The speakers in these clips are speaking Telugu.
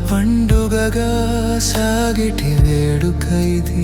పండుగగా సాగిటి వేడుక ఇది.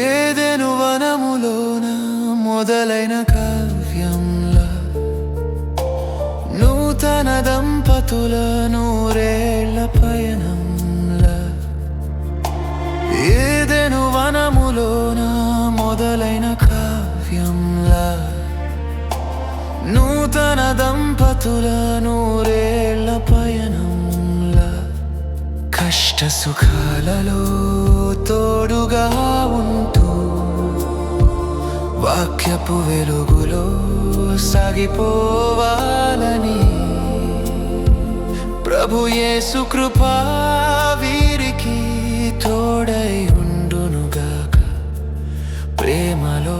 ఏదెను వనములోన మొదలైన కావ్యంలా, నూతన దంపతుల నూరేళ్ల పయనంలా. ఏదెను వనములోన మొదలైన కావ్యంలా, నూతన దంపతుల నూరేళ్ల పయనంలా. కష్ట సుఖాలలో తోడుగా ఉంటూ వాక్యపు వెలుగులో సాగిపోవాలని ప్రభు యేసు కృపా వీరికి తోడై ఉండునుగాక, ప్రేమలో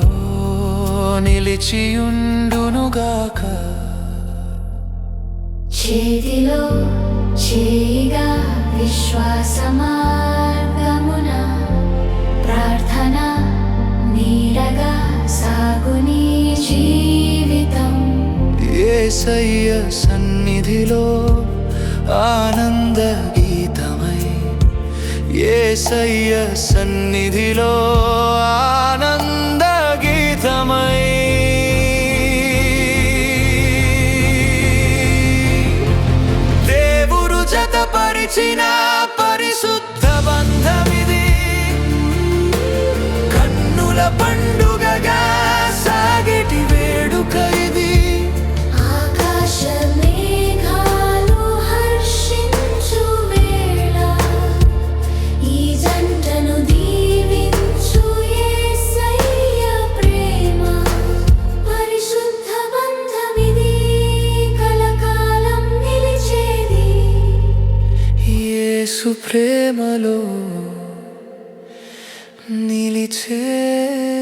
నిలిచియుండునుగాక. చేతిలో చేయిగా విశ్వాస మార్గమున ప్రార్థన నీడగా సాగుని జీవితం. యేసయ్య సన్నిధిలో ఆనంద గీతమై, యేసయ్య సన్నిధిలో ఆనంద గీతమై. దేవుడు జతపరిచిన పరిశుద్ధ బంధమిది, కన్నుల పండుగగా సాగిటి వేడుక ఇది. ఆకాశ మేఘాలు హర్షించు వేళ, ఈ జంటను దీవించు యేసయ్య ప్రేమ. పరిశుద్ధ బంధమిది, కలకాలం నిలిచేది. యేసు ప్రేమలో నిలిచేది.